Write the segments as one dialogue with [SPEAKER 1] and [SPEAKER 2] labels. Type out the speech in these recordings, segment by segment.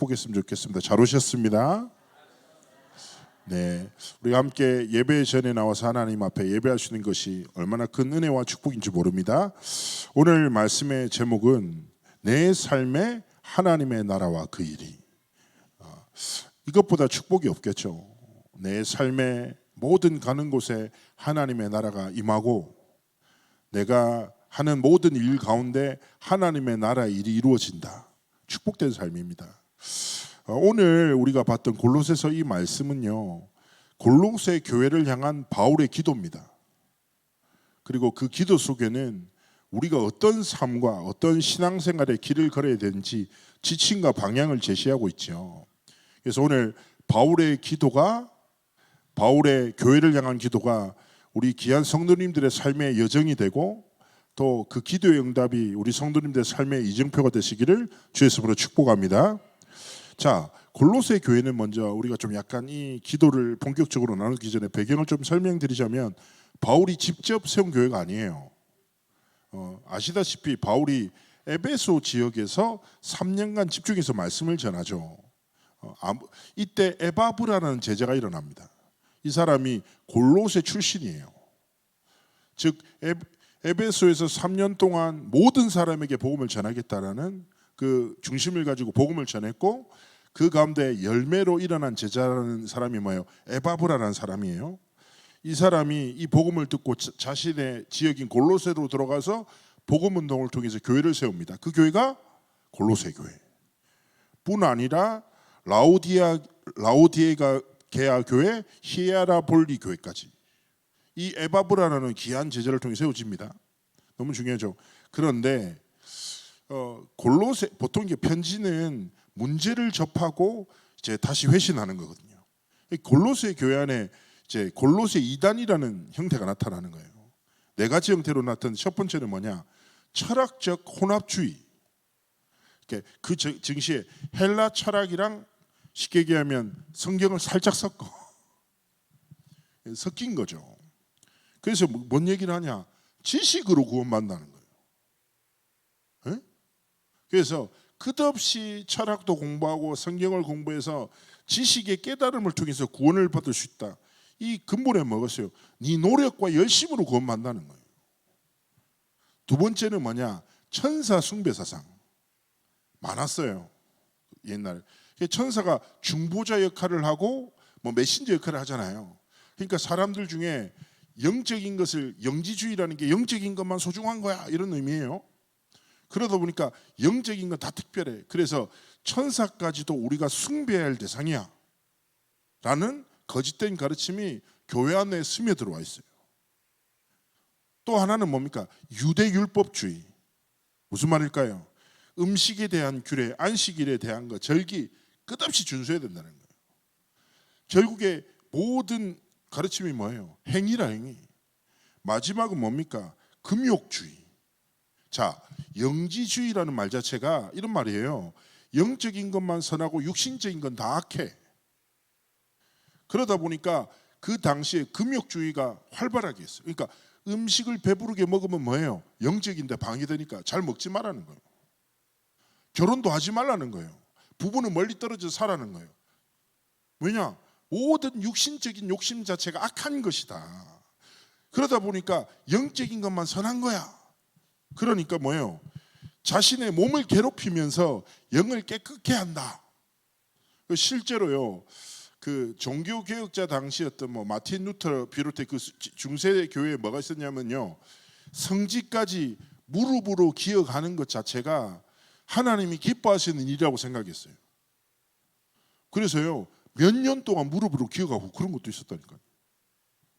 [SPEAKER 1] 보겠으면 좋겠습니다. 잘 오셨습니다. 네, 우리가 함께 예배 전에 나와서 하나님 앞에 예배할 수 있는 것이 얼마나 큰 은혜와 축복인지 모릅니다. 오늘 말씀의 제목은 내 삶에 하나님의 나라와 그 일이. 이것보다 축복이 없겠죠. 내 삶의 모든 가는 곳에 하나님의 나라가 임하고 내가 하는 모든 일 가운데 하나님의 나라의 일이 이루어진다. 축복된 삶입니다. 오늘 우리가 봤던 골로새서 이 말씀은요, 골로새 교회를 향한 바울의 기도입니다. 그리고 그 기도 속에는 우리가 어떤 삶과 어떤 신앙생활의 길을 걸어야 되는지 지침과 방향을 제시하고 있죠. 그래서 오늘 바울의 교회를 향한 기도가 우리 귀한 성도님들의 삶의 여정이 되고 또 그 기도의 응답이 우리 성도님들의 삶의 이정표가 되시기를 주의 이름으로 축복합니다. 자, 골로새 교회는 먼저 우리가 좀 약간 이 기도를 본격적으로 나누기 전에 배경을 좀 설명드리자면 바울이 직접 세운 교회가 아니에요. 아시다시피 바울이 에베소 지역에서 3년간 집중해서 말씀을 전하죠. 이때 에바브라는 제자가 일어납니다. 이 사람이 골로새 출신이에요. 즉 에베소에서 3년 동안 모든 사람에게 복음을 전하겠다라는 그 중심을 가지고 복음을 전했고 그 가운데 열매로 일어난 제자라는 사람이 뭐예요? 에바브라는 사람이에요. 이 사람이 이 복음을 듣고 자신의 지역인 골로새로 들어가서 복음 운동을 통해서 교회를 세웁니다. 그 교회가 골로새 교회 뿐 아니라 라오디게아 교회, 히에라볼리 교회까지 이 에바브라는 귀한 제자를 통해 세워집니다. 너무 중요하죠. 그런데 골로새 보통 이게 편지는 문제를 접하고 이제 다시 회신하는 거거든요. 골로새 교회 안에 이제 골로새 이단이라는 형태가 나타나는 거예요. 네 가지 형태로 나타난 첫 번째는 뭐냐? 철학적 혼합주의. 그 증시에 헬라 철학이랑 쉽게 얘기하면 성경을 살짝 섞인 거죠. 그래서 뭔 얘기를 하냐? 지식으로 구원받는다는 거예요. 에? 그래서 끝없이 철학도 공부하고 성경을 공부해서 지식의 깨달음을 통해서 구원을 받을 수 있다. 이 근본에 뭐겠어요? 네 노력과 열심으로 구원받는다는 거예요. 두 번째는 뭐냐? 천사 숭배 사상 많았어요. 옛날에 천사가 중보자 역할을 하고 뭐 메신저 역할을 하잖아요. 그러니까 사람들 중에 영적인 것을 영지주의라는 게 영적인 것만 소중한 거야 이런 의미예요. 그러다 보니까 영적인 건 다 특별해. 그래서 천사까지도 우리가 숭배해야 할 대상이야 라는 거짓된 가르침이 교회 안에 스며들어와 있어요. 또 하나는 뭡니까? 유대율법주의. 무슨 말일까요? 음식에 대한 규례, 안식일에 대한 거, 절기 끝없이 준수해야 된다는 거예요. 결국에 모든 가르침이 뭐예요? 행위라 행위. 마지막은 뭡니까? 금욕주의. 자, 영지주의라는 말 자체가 이런 말이에요. 영적인 것만 선하고 육신적인 건 다 악해. 그러다 보니까 그 당시에 금욕주의가 활발하게 했어요. 그러니까 음식을 배부르게 먹으면 뭐예요? 영적인데 방해되니까 잘 먹지 말라는 거예요. 결혼도 하지 말라는 거예요. 부부는 멀리 떨어져 살라는 거예요. 왜냐? 모든 육신적인 욕심 자체가 악한 것이다. 그러다 보니까 영적인 것만 선한 거야. 그러니까 뭐예요? 자신의 몸을 괴롭히면서 영을 깨끗게 한다. 실제로요, 그 종교 개혁자 당시였던 뭐 마틴 루터 비롯해 그 중세 교회에 뭐가 있었냐면요, 성지까지 무릎으로 기어가는 것 자체가 하나님이 기뻐하시는 일이라고 생각했어요. 그래서요, 몇 년 동안 무릎으로 기어가고 그런 것도 있었다니까요.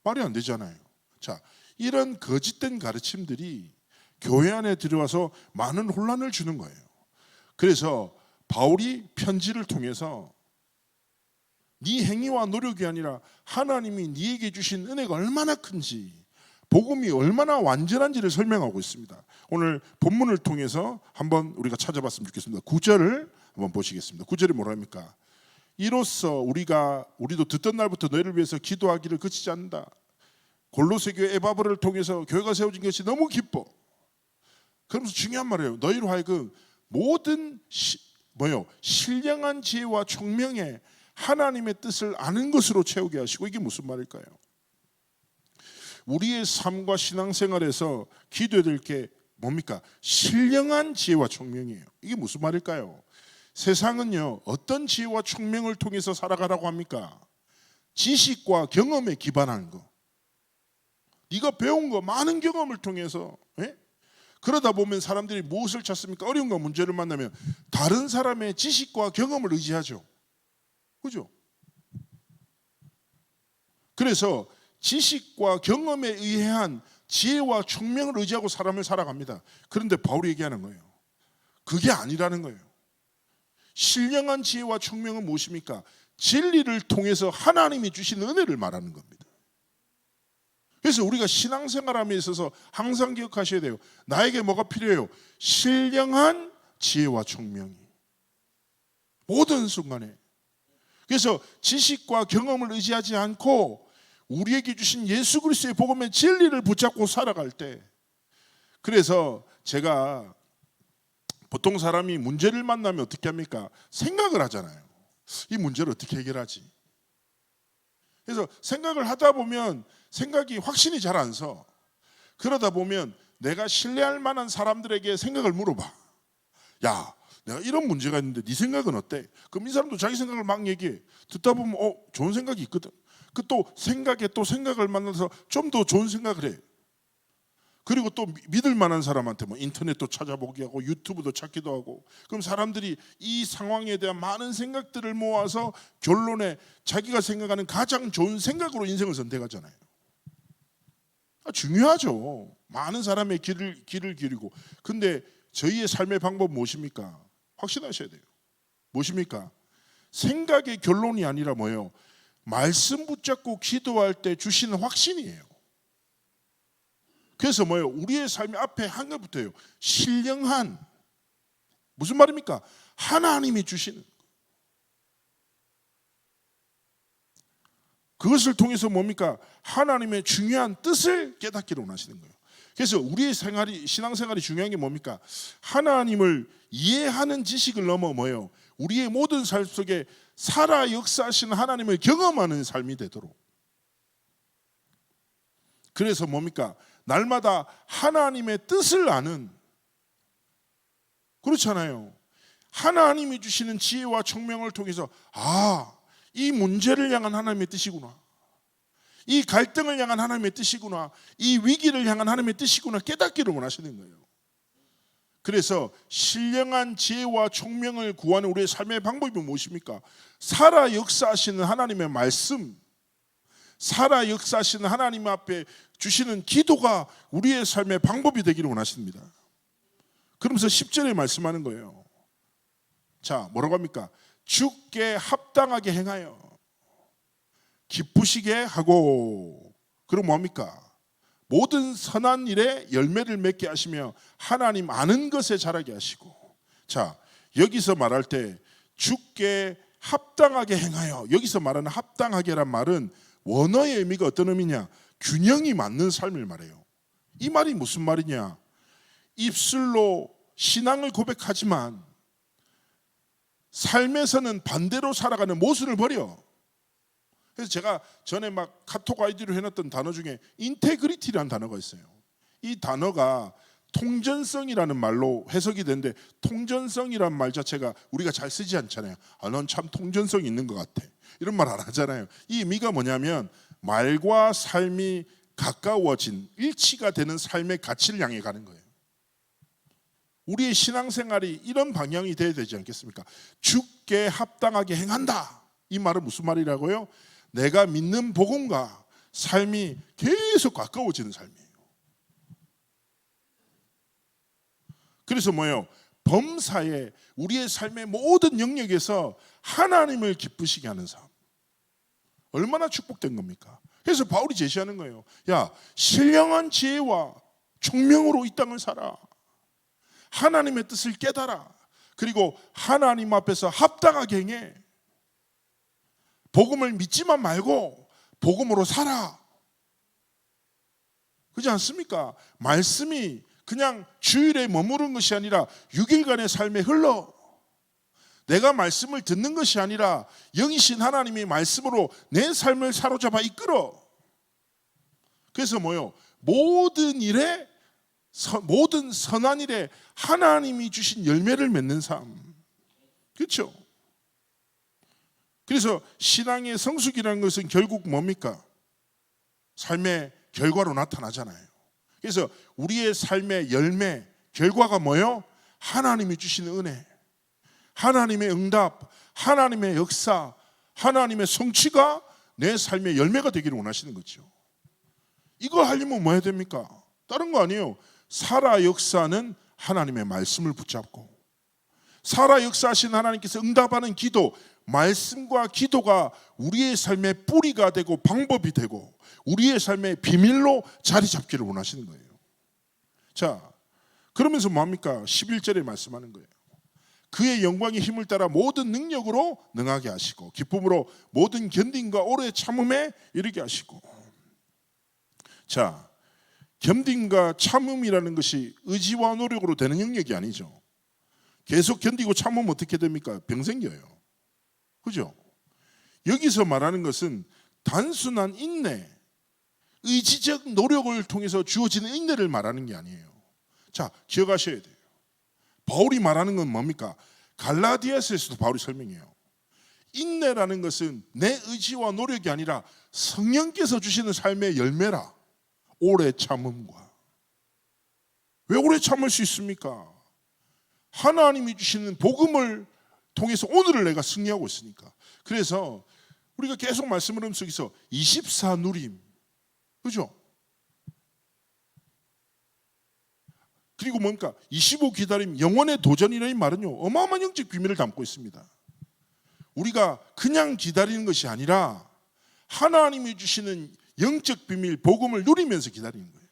[SPEAKER 1] 말이 안 되잖아요. 자, 이런 거짓된 가르침들이 교회 안에 들어와서 많은 혼란을 주는 거예요. 그래서 바울이 편지를 통해서 네 행위와 노력이 아니라 하나님이 네게 주신 은혜가 얼마나 큰지, 복음이 얼마나 완전한지를 설명하고 있습니다. 오늘 본문을 통해서 한번 우리가 찾아봤으면 좋겠습니다. 9절을 한번 보시겠습니다. 9절이 뭐랍니까? 이로써 우리도 듣던 날부터 너희를 위해서 기도하기를 그치지 않는다. 골로새 교회 에바브를 통해서 교회가 세워진 것이 너무 기뻐. 그러면서 중요한 말이에요. 너희로 하여금 모든 신령한 지혜와 총명에 하나님의 뜻을 아는 것으로 채우게 하시고, 이게 무슨 말일까요? 우리의 삶과 신앙생활에서 기도해야 될 게 뭡니까? 신령한 지혜와 총명이에요. 이게 무슨 말일까요? 세상은요, 어떤 지혜와 총명을 통해서 살아가라고 합니까? 지식과 경험에 기반하는 거. 네가 배운 거 많은 경험을 통해서, 그러다 보면 사람들이 무엇을 찾습니까? 어려움과 문제를 만나면 다른 사람의 지식과 경험을 의지하죠. 그죠? 그래서 지식과 경험에 의한 지혜와 총명을 의지하고 사람을 살아갑니다. 그런데 바울이 얘기하는 거예요. 그게 아니라는 거예요. 신령한 지혜와 총명은 무엇입니까? 진리를 통해서 하나님이 주신 은혜를 말하는 겁니다. 그래서 우리가 신앙생활함에 있어서 항상 기억하셔야 돼요. 나에게 뭐가 필요해요? 신령한 지혜와 총명이. 모든 순간에. 그래서 지식과 경험을 의지하지 않고 우리에게 주신 예수 그리스도의 복음의 진리를 붙잡고 살아갈 때, 그래서 제가 보통 사람이 문제를 만나면 어떻게 합니까? 생각을 하잖아요. 이 문제를 어떻게 해결하지? 그래서 생각을 하다 보면 생각이 확신이 잘 안 서. 그러다 보면 내가 신뢰할 만한 사람들에게 생각을 물어봐. 야, 내가 이런 문제가 있는데 네 생각은 어때? 그럼 이 사람도 자기 생각을 막 얘기해. 듣다 보면 좋은 생각이 있거든. 그 또 생각에 또 생각을 만나서 좀 더 좋은 생각을 해. 그리고 또 믿을 만한 사람한테 인터넷도 찾아보기 하고 유튜브도 찾기도 하고, 그럼 사람들이 이 상황에 대한 많은 생각들을 모아서 결론에 자기가 생각하는 가장 좋은 생각으로 인생을 선택하잖아요. 중요하죠. 많은 사람의 길을 기르고. 근데 저희의 삶의 방법은 무엇입니까? 확신하셔야 돼요. 무엇입니까? 생각의 결론이 아니라 뭐예요? 말씀 붙잡고 기도할 때 주시는 확신이에요. 그래서 우리의 삶의 앞에 한 것부터예요. 신령한, 무슨 말입니까? 하나님이 주시는, 그것을 통해서 뭡니까? 하나님의 중요한 뜻을 깨닫기를 원하시는 거예요. 그래서 우리의 신앙생활이 중요한 게 뭡니까? 하나님을 이해하는 지식을 넘어 우리의 모든 삶 속에 살아 역사하시는 하나님을 경험하는 삶이 되도록. 그래서 뭡니까? 날마다 하나님의 뜻을 아는, 그렇잖아요. 하나님이 주시는 지혜와 총명을 통해서 이 문제를 향한 하나님의 뜻이구나, 이 갈등을 향한 하나님의 뜻이구나, 이 위기를 향한 하나님의 뜻이구나 깨닫기를 원하시는 거예요. 그래서 신령한 지혜와 총명을 구하는 우리의 삶의 방법이 무엇입니까? 살아 역사하시는 하나님의 말씀, 살아 역사하시는 하나님 앞에 주시는 기도가 우리의 삶의 방법이 되기를 원하십니다. 그러면서 10절에 말씀하는 거예요. 자, 뭐라고 합니까? 주께 합당하게 행하여 기쁘시게 하고, 그럼 뭡니까? 모든 선한 일에 열매를 맺게 하시며 하나님 아는 것에 자라게 하시고. 자, 여기서 말할 때 주께 합당하게 행하여, 여기서 말하는 합당하게란 말은 원어의 의미가 어떤 의미냐? 균형이 맞는 삶을 말해요. 이 말이 무슨 말이냐? 입술로 신앙을 고백하지만 삶에서는 반대로 살아가는 모순을 버려. 그래서 제가 전에 카톡 아이디로 해놨던 단어 중에 인테그리티라는 단어가 있어요. 이 단어가 통전성이라는 말로 해석이 되는데, 통전성이란 말 자체가 우리가 잘 쓰지 않잖아요. 넌 참 통전성이 있는 것 같아, 이런 말 안 하잖아요. 이 의미가 뭐냐면 말과 삶이 가까워진, 일치가 되는 삶의 가치를 향해 가는 거예요. 우리의 신앙생활이 이런 방향이 돼야 되지 않겠습니까? 주께 합당하게 행한다, 이 말은 무슨 말이라고요? 내가 믿는 복음과 삶이 계속 가까워지는 삶이에요. 그래서 범사에 우리의 삶의 모든 영역에서 하나님을 기쁘시게 하는 삶, 얼마나 축복된 겁니까? 그래서 바울이 제시하는 거예요. 야, 신령한 지혜와 총명으로 이 땅을 살아. 하나님의 뜻을 깨달아. 그리고 하나님 앞에서 합당하게 행해. 복음을 믿지만 말고 복음으로 살아. 그렇지 않습니까? 말씀이 그냥 주일에 머무른 것이 아니라 6일간의 삶에 흘러. 내가 말씀을 듣는 것이 아니라 영이신 하나님의 말씀으로 내 삶을 사로잡아 이끌어. 그래서 뭐요? 모든 일에, 모든 선한 일에 하나님이 주신 열매를 맺는 삶. 그렇죠? 그래서 신앙의 성숙이라는 것은 결국 뭡니까? 삶의 결과로 나타나잖아요. 그래서 우리의 삶의 열매, 결과가 뭐요? 하나님이 주시는 은혜, 하나님의 응답, 하나님의 역사, 하나님의 성취가 내 삶의 열매가 되기를 원하시는 거죠. 이거 하려면 뭐 해야 됩니까? 다른 거 아니에요. 살아 역사는 하나님의 말씀을 붙잡고, 살아 역사하신 하나님께서 응답하는 기도, 말씀과 기도가 우리의 삶의 뿌리가 되고 방법이 되고 우리의 삶의 비밀로 자리 잡기를 원하시는 거예요. 자, 그러면서 뭐합니까? 11절에 말씀하는 거예요. 그의 영광의 힘을 따라 모든 능력으로 능하게 하시고 기쁨으로 모든 견딤과 오래 참음에 이르게 하시고. 자, 견딤과 참음이라는 것이 의지와 노력으로 되는 영역이 아니죠. 계속 견디고 참으면 어떻게 됩니까? 병 생겨요. 그죠? 여기서 말하는 것은 단순한 인내, 의지적 노력을 통해서 주어지는 인내를 말하는 게 아니에요. 자, 기억하셔야 돼요. 바울이 말하는 건 뭡니까? 갈라디아서에서도 바울이 설명해요. 인내라는 것은 내 의지와 노력이 아니라 성령께서 주시는 삶의 열매라. 오래 참음과. 왜 오래 참을 수 있습니까? 하나님이 주시는 복음을 통해서 오늘을 내가 승리하고 있으니까. 그래서 우리가 계속 말씀을 하면서 24 누림, 그죠? 그리고 뭡니까? 25 기다림, 영원의 도전이라는 말은요, 어마어마한 영적 비밀을 담고 있습니다. 우리가 그냥 기다리는 것이 아니라 하나님이 주시는 영적 비밀, 복음을 누리면서 기다리는 거예요.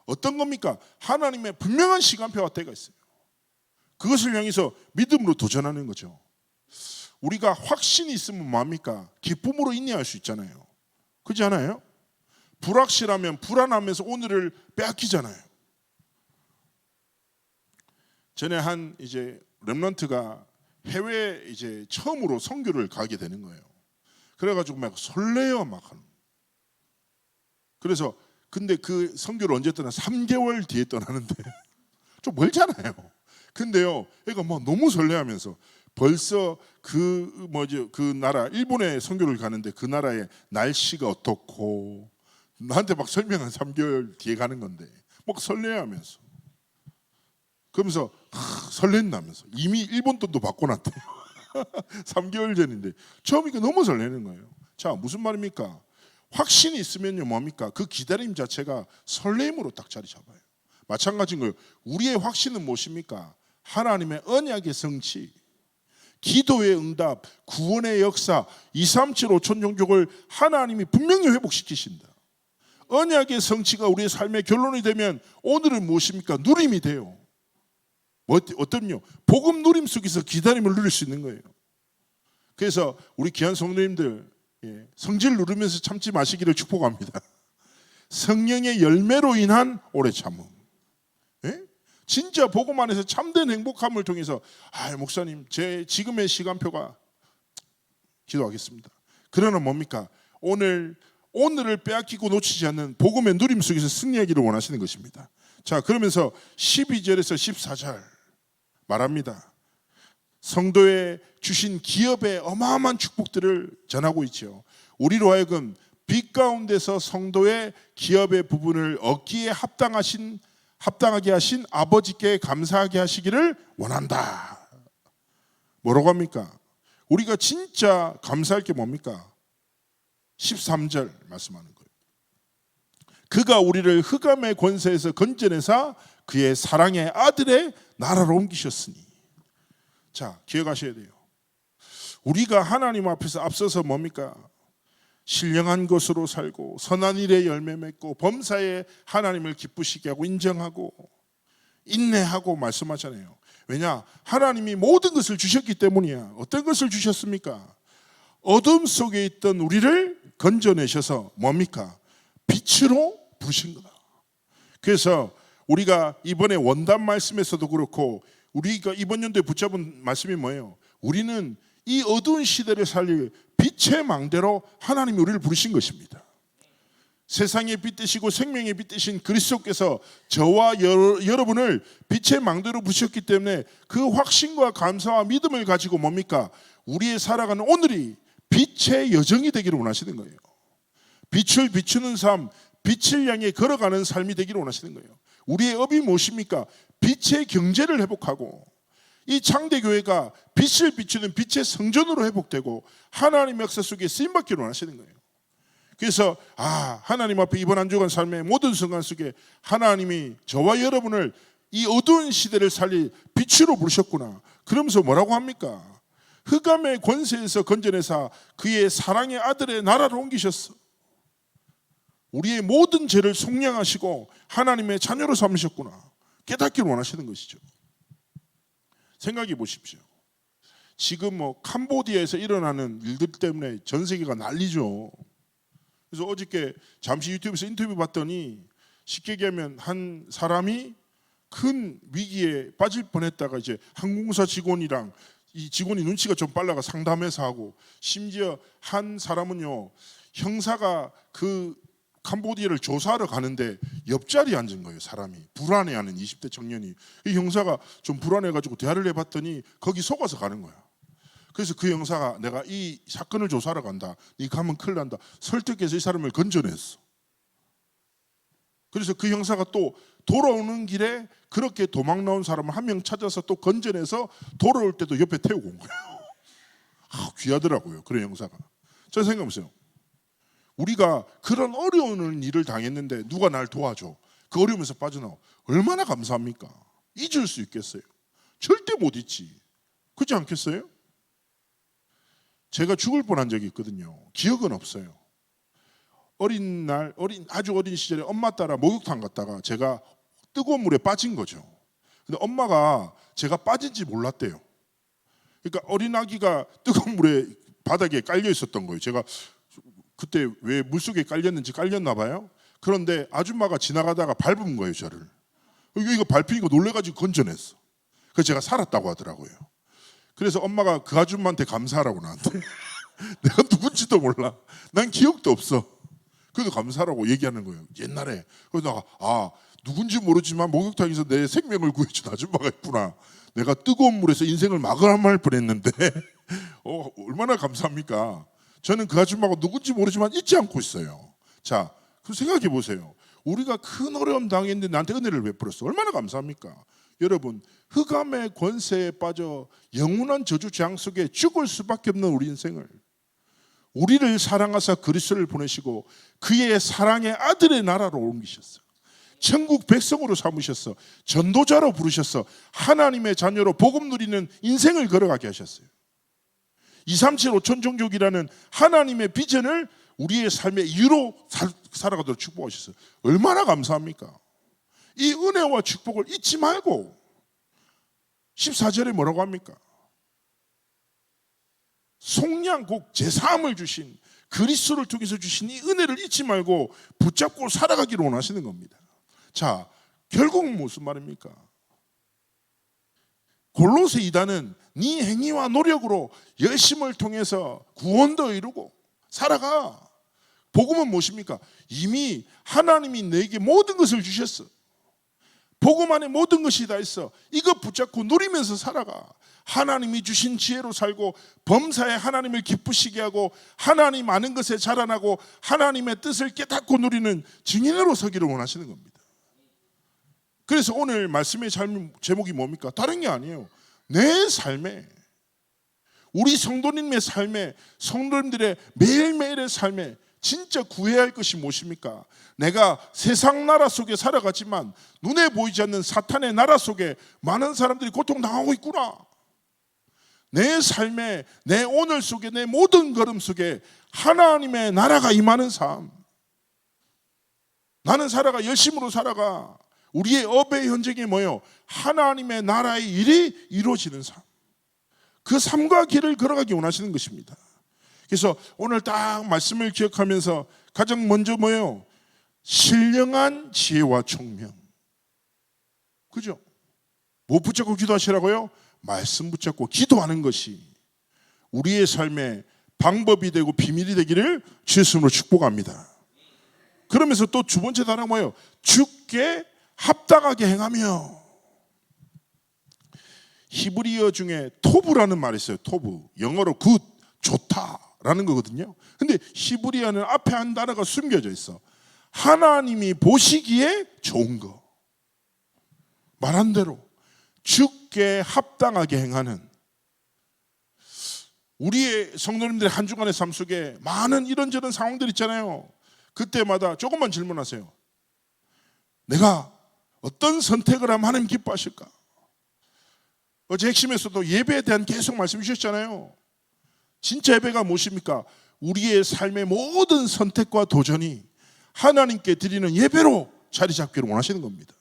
[SPEAKER 1] 어떤 겁니까? 하나님의 분명한 시간표와 때가 있어요. 그것을 향해서 믿음으로 도전하는 거죠. 우리가 확신이 있으면 뭐합니까? 기쁨으로 인내할 수 있잖아요. 그렇지 않아요? 불확실하면 불안하면서 오늘을 빼앗기잖아요. 전에 한 이제 렘넌트가 해외 이제 처음으로 선교를 가게 되는 거예요. 그래가지고 막 설레요 막 하는. 그래서 근데 그 선교를 언제 떠나? 3개월 뒤에 떠나는데 좀 멀잖아요. 근데요, 애가 뭐 너무 설레하면서 벌써 그 나라 일본에 선교를 가는데 그 나라의 날씨가 어떻고 나한테 막 설명한 3개월 뒤에 가는 건데 막 설레하면서 그러면서 설렌다면서 이미 일본 돈도 받고 났대요. 3개월 전인데 처음이니까 너무 설레는 거예요. 자, 무슨 말입니까? 확신이 있으면요 뭡니까? 그 기다림 자체가 설렘으로 딱 자리 잡아요. 마찬가지인 거예요. 우리의 확신은 무엇입니까? 하나님의 언약의 성취, 기도의 응답, 구원의 역사, 237 5천 종족을 하나님이 분명히 회복시키신다. 언약의 성취가 우리의 삶의 결론이 되면 오늘은 무엇입니까? 누림이 돼요. 어떤요? 복음 누림 속에서 기다림을 누릴 수 있는 거예요. 그래서 우리 귀한 성도님들 성질 누르면서 참지 마시기를 축복합니다. 성령의 열매로 인한 오래 참음. 진짜 복음 안에서 참된 행복함을 통해서 목사님 제 지금의 시간표가 기도하겠습니다. 그러나 뭡니까? 오늘을 빼앗기고 놓치지 않는 복음의 누림 속에서 승리하기를 원하시는 것입니다. 자, 그러면서 12절에서 14절 말합니다. 성도에 주신 기업의 어마어마한 축복들을 전하고 있죠. 우리로 하여금 빛 가운데서 성도의 기업의 부분을 얻기에 합당하게 하신 아버지께 감사하게 하시기를 원한다. 뭐라고 합니까? 우리가 진짜 감사할 게 뭡니까? 13절 말씀하는 거예요. 그가 우리를 흑암의 권세에서 건져내사 그의 사랑의 아들의 나라로 옮기셨으니. 자, 기억하셔야 돼요. 우리가 하나님 앞에서 앞서서 뭡니까? 신령한 것으로 살고 선한 일에 열매 맺고 범사에 하나님을 기쁘시게 하고 인정하고 인내하고 말씀하잖아요. 왜냐? 하나님이 모든 것을 주셨기 때문이야. 어떤 것을 주셨습니까? 어둠 속에 있던 우리를 건져내셔서 뭡니까? 빛으로 부르신 거다. 그래서 우리가 이번에 원단 말씀에서도 그렇고 우리가 이번 연도에 붙잡은 말씀이 뭐예요? 우리는 이 어두운 시대를 살릴 빛의 망대로 하나님이 우리를 부르신 것입니다. 세상의 빛 되시고 생명의 빛 되신 그리스도께서 저와 여러분을 빛의 망대로 부르셨기 때문에 그 확신과 감사와 믿음을 가지고 뭡니까? 우리의 살아가는 오늘이 빛의 여정이 되기를 원하시는 거예요. 빛을 비추는 삶, 빛을 향해 걸어가는 삶이 되기를 원하시는 거예요. 우리의 업이 무엇입니까? 빛의 경제를 회복하고 이 창대교회가 빛을 비추는 빛의 성전으로 회복되고 하나님의 역사 속에 쓰임받기를 원하시는 거예요. 그래서 하나님 앞에 이번 한 주간 삶의 모든 순간 속에 하나님이 저와 여러분을 이 어두운 시대를 살릴 빛으로 부르셨구나. 그러면서 뭐라고 합니까? 흑암의 권세에서 건져내사 그의 사랑의 아들의 나라로 옮기셨어. 우리의 모든 죄를 속량하시고 하나님의 자녀로 삼으셨구나. 깨닫기를 원하시는 것이죠. 생각해 보십시오. 지금 캄보디아에서 일어나는 일들 때문에 전 세계가 난리죠. 그래서 어저께 잠시 유튜브에서 인터뷰 봤더니 쉽게 얘기하면 한 사람이 큰 위기에 빠질 뻔했다가 이제 항공사 직원이랑 이 직원이 눈치가 좀 빨라가 상담해서 하고, 심지어 한 사람은요, 형사가 그 캄보디아를 조사하러 가는데 옆자리에 앉은 거예요. 사람이 불안해하는 20대 청년이. 이 형사가 좀 불안해가지고 대화를 해봤더니 거기 속아서 가는 거야. 그래서 그 형사가 내가 이 사건을 조사하러 간다, 니 가면 큰일 난다, 설득해서 이 사람을 건져냈어. 그래서 그 형사가 또 돌아오는 길에 그렇게 도망 나온 사람을 한 명 찾아서 또 건져내서 돌아올 때도 옆에 태우고 온 거예요. 귀하더라고요, 그런 형사가. 저 생각해보세요. 우리가 그런 어려운 일을 당했는데 누가 날 도와줘, 그 어려움에서 빠져나와, 얼마나 감사합니까? 잊을 수 있겠어요? 절대 못 잊지. 그렇지 않겠어요? 제가 죽을 뻔한 적이 있거든요. 기억은 없어요. 아주 어린 시절에 엄마 따라 목욕탕 갔다가 제가 뜨거운 물에 빠진 거죠. 근데 엄마가 제가 빠진지 몰랐대요. 그러니까 어린 아기가 뜨거운 물에 바닥에 깔려 있었던 거예요. 제가 그때 왜 물속에 깔렸는지 깔렸나 봐요. 그런데 아줌마가 지나가다가 밟은 거예요, 저를. 이거 밟히니까 놀래가지고 건져냈어. 그래서 제가 살았다고 하더라고요. 그래서 엄마가 그 아줌마한테 감사하라고 나한테. 내가 누군지도 몰라. 난 기억도 없어. 그래도 감사하라고 얘기하는 거예요, 옛날에. 그래서 누군지 모르지만 목욕탕에서 내 생명을 구해준 아줌마가 있구나. 내가 뜨거운 물에서 인생을 마감할 뻔했는데 얼마나 감사합니까? 저는 그 아줌마가 누군지 모르지만 잊지 않고 있어요. 자, 그럼 생각해 보세요. 우리가 큰 어려움 당했는데 나한테 은혜를 베풀었어. 얼마나 감사합니까? 여러분, 흑암의 권세에 빠져 영원한 저주 재앙 속에 죽을 수밖에 없는 우리 인생을, 우리를 사랑하사 그리스도를 보내시고 그의 사랑의 아들의 나라로 옮기셨어. 천국 백성으로 삼으셨어. 전도자로 부르셨어. 하나님의 자녀로 복음 누리는 인생을 걸어가게 하셨어요. 237 5천 종족이라는 하나님의 비전을 우리의 삶의 이유로 살아가도록 축복하셨어요. 얼마나 감사합니까? 이 은혜와 축복을 잊지 말고 14절에 뭐라고 합니까? 속량 곧 제사함을 주신 그리스도를 통해서 주신 이 은혜를 잊지 말고 붙잡고 살아가기를 원하시는 겁니다. 자, 결국은 무슨 말입니까? 골로새 2단은 네 행위와 노력으로 열심을 통해서 구원도 이루고 살아가. 복음은 무엇입니까? 이미 하나님이 내게 모든 것을 주셨어. 복음 안에 모든 것이 다 있어. 이거 붙잡고 누리면서 살아가. 하나님이 주신 지혜로 살고 범사에 하나님을 기쁘시게 하고 하나님 아는 것에 자라나고 하나님의 뜻을 깨닫고 누리는 증인으로 서기를 원하시는 겁니다. 그래서 오늘 말씀의 제목이 뭡니까? 다른 게 아니에요. 내 삶에, 우리 성도님의 삶에, 성도님들의 매일매일의 삶에 진짜 구해야 할 것이 무엇입니까? 내가 세상 나라 속에 살아가지만 눈에 보이지 않는 사탄의 나라 속에 많은 사람들이 고통당하고 있구나. 내 삶에, 내 오늘 속에, 내 모든 걸음 속에 하나님의 나라가 임하는 삶. 나는 살아가, 열심으로 살아가. 우리의 업의 현장이 뭐예요? 하나님의 나라의 일이 이루어지는 삶. 그 삶과 길을 걸어가기 원하시는 것입니다. 그래서 오늘 딱 말씀을 기억하면서 가장 먼저 뭐예요? 신령한 지혜와 총명. 그죠? 뭐 붙잡고 기도하시라고요? 말씀 붙잡고 기도하는 것이 우리의 삶의 방법이 되고 비밀이 되기를 주의 이름으로 축복합니다. 그러면서 또 두 번째 단어가 뭐예요? 주께 합당하게 행하며. 히브리어 중에 토브라는 말이 있어요. 토브. 영어로 굿, 좋다라는 거거든요. 근데 히브리어는 앞에 한 단어가 숨겨져 있어. 하나님이 보시기에 좋은 거. 말한 대로 주께 합당하게 행하는. 우리의 성도님들의 한 주간의 삶 속에 많은 이런저런 상황들 있잖아요. 그때마다 조금만 질문하세요. 내가 어떤 선택을 하면 하나님 기뻐하실까? 어제 핵심에서도 예배에 대한 계속 말씀 주셨잖아요. 진짜 예배가 무엇입니까? 우리의 삶의 모든 선택과 도전이 하나님께 드리는 예배로 자리 잡기를 원하시는 겁니다.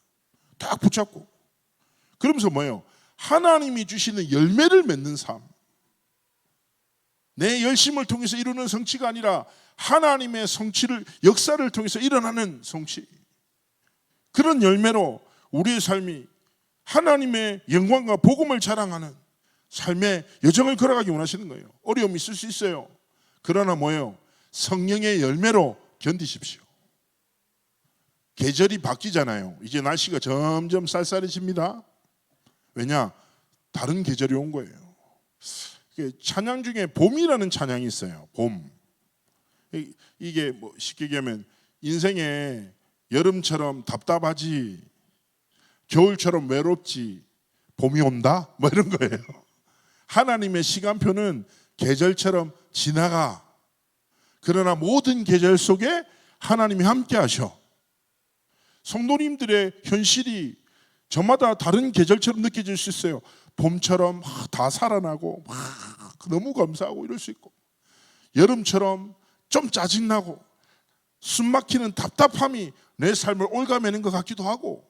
[SPEAKER 1] 딱 붙잡고. 그러면서 뭐예요? 하나님이 주시는 열매를 맺는 삶. 내 열심을 통해서 이루는 성취가 아니라 하나님의 성취를, 역사를 통해서 일어나는 성취. 그런 열매로 우리의 삶이 하나님의 영광과 복음을 자랑하는 삶의 여정을 걸어가기 원하시는 거예요. 어려움이 있을 수 있어요. 그러나 뭐예요? 성령의 열매로 견디십시오. 계절이 바뀌잖아요. 이제 날씨가 점점 쌀쌀해집니다. 왜냐? 다른 계절이 온 거예요. 찬양 중에 봄이라는 찬양이 있어요. 봄. 이게 뭐 쉽게 얘기하면 인생에 여름처럼 답답하지, 겨울처럼 외롭지, 봄이 온다? 뭐 이런 거예요. 하나님의 시간표는 계절처럼 지나가. 그러나 모든 계절 속에 하나님이 함께 하셔. 성도님들의 현실이 저마다 다른 계절처럼 느껴질 수 있어요. 봄처럼 다 살아나고 너무 감사하고 이럴 수 있고, 여름처럼 좀 짜증나고 숨막히는 답답함이 내 삶을 올가매는 것 같기도 하고,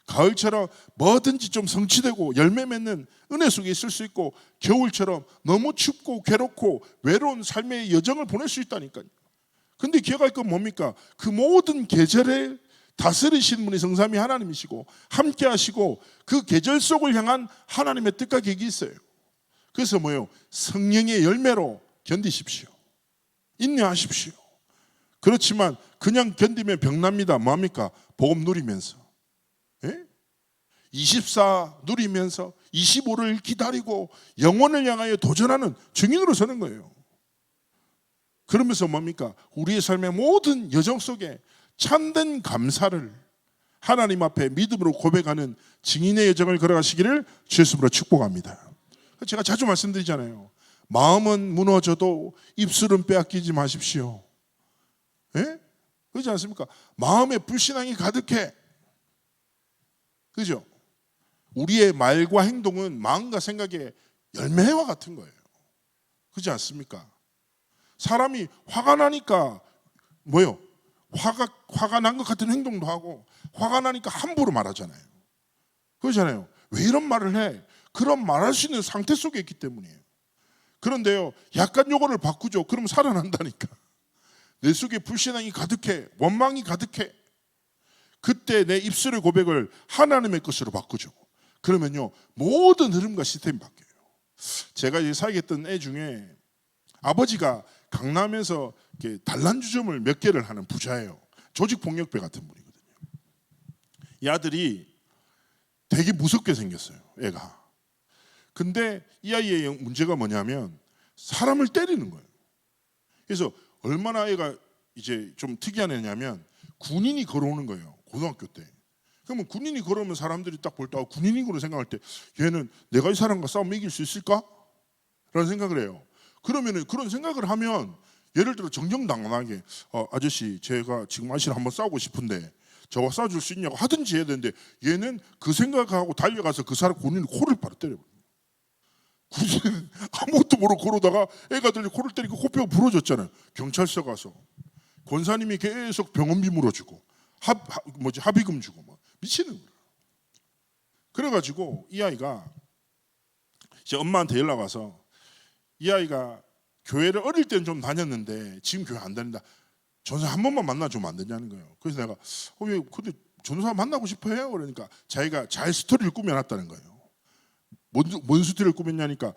[SPEAKER 1] 가을처럼 뭐든지 좀 성취되고 열매 맺는 은혜 속에 있을 수 있고, 겨울처럼 너무 춥고 괴롭고 외로운 삶의 여정을 보낼 수 있다니까요. 근데 기억할 건 뭡니까? 그 모든 계절에 다스리시는 분이 성삼위 하나님이시고 함께 하시고 그 계절 속을 향한 하나님의 뜻과 계획이 있어요. 그래서 뭐예요? 성령의 열매로 견디십시오. 인내하십시오. 그렇지만 그냥 견디면 병납니다. 뭐합니까? 복음 누리면서, 24 누리면서 25를 기다리고 영혼을 향하여 도전하는 증인으로 서는 거예요. 그러면서 뭡니까? 우리의 삶의 모든 여정 속에 참된 감사를 하나님 앞에 믿음으로 고백하는 증인의 여정을 걸어가시기를 주의 이름으로 축복합니다. 제가 자주 말씀드리잖아요. 마음은 무너져도 입술은 빼앗기지 마십시오. 그렇지 않습니까? 마음에 불신앙이 가득해. 그죠? 우리의 말과 행동은 마음과 생각의 열매와 같은 거예요. 그렇지 않습니까? 사람이 화가 나니까 뭐요? 화가 난 것 같은 행동도 하고, 화가 나니까 함부로 말하잖아요. 그러잖아요. 왜 이런 말을 해? 그런 말할 수 있는 상태 속에 있기 때문이에요. 그런데요, 약간 요거를 바꾸죠. 그럼 살아난다니까. 내 속에 불신앙이 가득해, 원망이 가득해. 그때 내 입술의 고백을 하나님의 것으로 바꾸죠. 그러면요, 모든 흐름과 시스템이 바뀌어요. 제가 이제 사귀었던 애 중에 아버지가 강남에서 단란주점을 몇 개를 하는 부자예요. 조직폭력배 같은 분이거든요. 이 아들이 되게 무섭게 생겼어요, 애가. 근데 이 아이의 문제가 뭐냐면 사람을 때리는 거예요. 그래서 얼마나 애가 이제 좀 특이한 애냐면 군인이 걸어오는 거예요, 고등학교 때. 그러면 군인이 걸어오면 사람들이 딱 볼 때 군인이구나 생각할 때 얘는 내가 이 사람과 싸우면 이길 수 있을까? 라는 생각을 해요. 그러면 그런 생각을 하면 예를 들어 정정당당하게 아저씨 제가 지금 아저씨랑 한번 싸우고 싶은데 저와 싸워줄 수 있냐고 하든지 해야 되는데, 얘는 그 생각하고 달려가서 그 사람 군인이 코를 바로 때려버려요. 군인은 아무것도 모르고 걸어다가 애가 들려 코를 때리고 코뼈가 부러졌잖아요. 경찰서 가서 권사님이 계속 병원비 물어주고 합의금 주고 막 미치는 거예요. 그래가지고 이 아이가 이제 엄마한테 연락 와서, 이 아이가 교회를 어릴 때는 좀 다녔는데 지금 교회 안 다닌다. 전사 한 번만 만나주면 안 되냐는 거예요. 그래서 내가 왜 근데 전사 만나고 싶어 해요? 그러니까 자기가 잘 스토리를 꾸며놨다는 거예요. 뭔 스토리를 꾸몄냐니까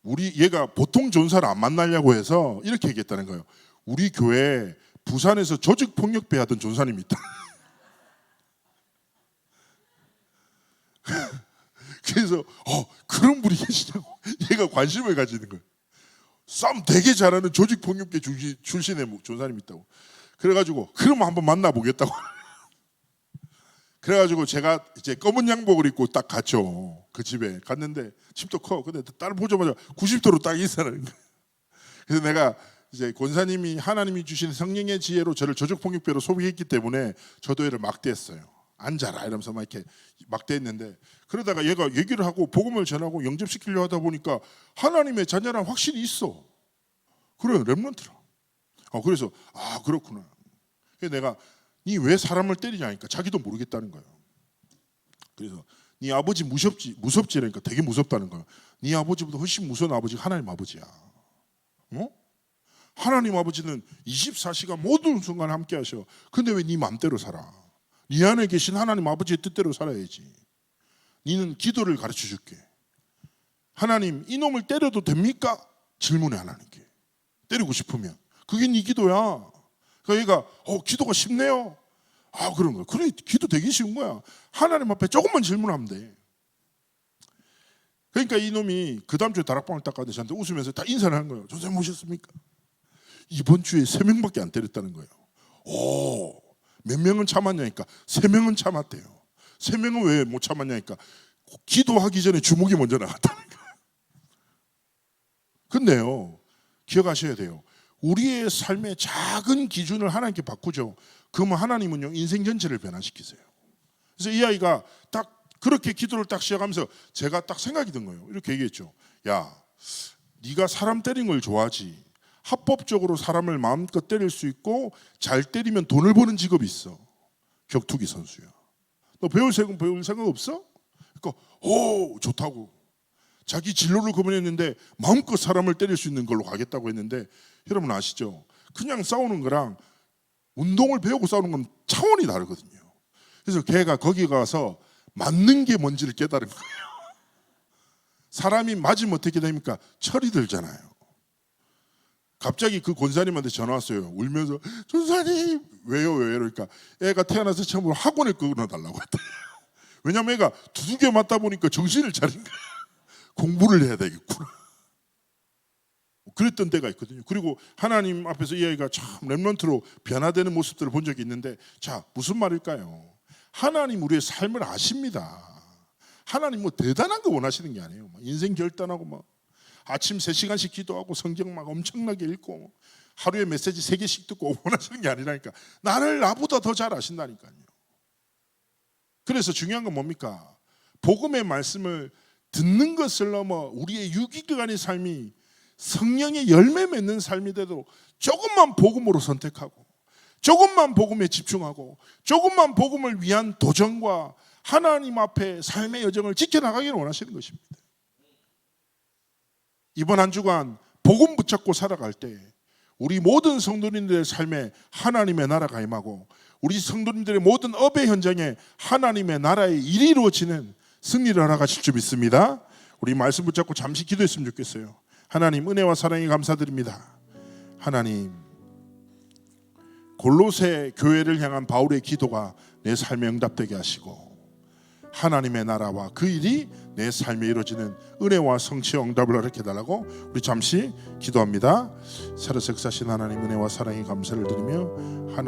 [SPEAKER 1] 우리 얘가 보통 전사를 안 만나려고 해서 이렇게 얘기했다는 거예요. 우리 교회 부산에서 조직 폭력배 하던 전사님이 있다. 그래서 그런 분이 계시냐고 얘가 관심을 가지는 거예요. 싸움 되게 잘하는 조직 폭력배 출신의 전사님이 있다고. 그래가지고 그러면 한번 만나보겠다고. 그래가지고 제가 이제 검은 양복을 입고 딱 갔죠. 그 집에 갔는데 집도 커. 근데 딱 보자마자 90도로 딱 인사하는 거예요. 그래서 내가 이제 권사님이 하나님이 주신 성령의 지혜로 저를 조직폭력배로 소개했기 때문에 저도 얘를 막대했어요. 앉아라 이러면서 막 이렇게 막대했는데, 그러다가 얘가 얘기를 하고 복음을 전하고 영접시키려 하다 보니까 하나님의 자녀란 확실히 있어. 그래, 렘넌트라. 그래서 그렇구나. 그래서 내가 니 왜 사람을 때리냐니까 자기도 모르겠다는 거예요. 그래서 니 아버지 무섭지 그러니까 되게 무섭다는 거예요. 니 아버지보다 훨씬 무서운 아버지가 하나님 아버지야. 하나님 아버지는 24시간 모든 순간 함께 하셔. 근데 왜 니 맘대로 살아? 니 안에 계신 하나님 아버지의 뜻대로 살아야지. 니는 기도를 가르쳐 줄게. 하나님, 이놈을 때려도 됩니까? 질문해 하나님께. 때리고 싶으면. 그게 니 기도야. 그러니까 얘가 기도가 쉽네요. 그런 거야. 그래, 기도 되게 쉬운 거야. 하나님 앞에 조금만 질문하면 돼. 그러니까 이놈이 그 다음 주에 다락방을 딱 가는데 저한테 웃으면서 다 인사를 한 거예요. 선생님 오셨습니까? 이번 주에 3명밖에 안 때렸다는 거예요. 몇 명은 참았냐니까 3명은 참았대요. 3명은 왜 못 참았냐니까 기도하기 전에 주먹이 먼저 나갔다는 거예요. 근데요, 기억하셔야 돼요. 우리의 삶의 작은 기준을 하나님께 바꾸죠. 그러면 하나님은요, 인생 전체를 변화시키세요. 그래서 이 아이가 딱 그렇게 기도를 딱 시작하면서 제가 딱 생각이 든 거예요. 이렇게 얘기했죠. 야, 네가 사람 때리는 걸 좋아하지. 합법적으로 사람을 마음껏 때릴 수 있고 잘 때리면 돈을 버는 직업이 있어. 격투기 선수야. 너 배울 생각 없어? 그러니까 좋다고. 자기 진로를 고민했는데 마음껏 사람을 때릴 수 있는 걸로 가겠다고 했는데, 여러분 아시죠? 그냥 싸우는 거랑 운동을 배우고 싸우는 건 차원이 다르거든요. 그래서 걔가 거기 가서 맞는 게 뭔지를 깨달은 거예요. 사람이 맞으면 어떻게 됩니까? 철이 들잖아요. 갑자기 그 권사님한테 전화 왔어요. 울면서 전사님 왜요? 그러니까 애가 태어나서 처음으로 학원에 끊어달라고 했다. 왜냐면 애가 두들겨 맞다 보니까 정신을 차린 거야. 공부를 해야 되겠구나. 그랬던 때가 있거든요. 그리고 하나님 앞에서 이 아이가 참 렘넌트로 변화되는 모습들을 본 적이 있는데, 자, 무슨 말일까요? 하나님 우리의 삶을 아십니다. 하나님 뭐 대단한 거 원하시는 게 아니에요. 인생 결단하고 아침 3시간씩 기도하고 성경 엄청나게 읽고 하루에 메시지 3개씩 듣고 원하시는 게 아니라니까. 나보다 더 잘 아신다니까요. 그래서 중요한 건 뭡니까? 복음의 말씀을 듣는 것을 넘어 우리의 유기간의 삶이 성령의 열매 맺는 삶이 돼도 조금만 복음으로 선택하고 조금만 복음에 집중하고 조금만 복음을 위한 도전과 하나님 앞에 삶의 여정을 지켜나가기를 원하시는 것입니다. 이번 한 주간 복음 붙잡고 살아갈 때 우리 모든 성도님들의 삶에 하나님의 나라가 임하고 우리 성도님들의 모든 업의 현장에 하나님의 나라의 일이 이루어지는 승리를 알아가실 줄 믿습니다. 우리 말씀 붙잡고 잠시 기도했으면 좋겠어요. 하나님, 은혜와 사랑에 감사드립니다. 하나님, 골로새 교회를 향한 바울의 기도가 내 삶에 응답되게 하시고 하나님의 나라와 그 일이 내 삶에 이루어지는 은혜와 성취와 응답을 허락해달라고 우리 잠시 기도합니다. 살아서 역사하신 하나님, 은혜와 사랑에 감사를 드리며 하나님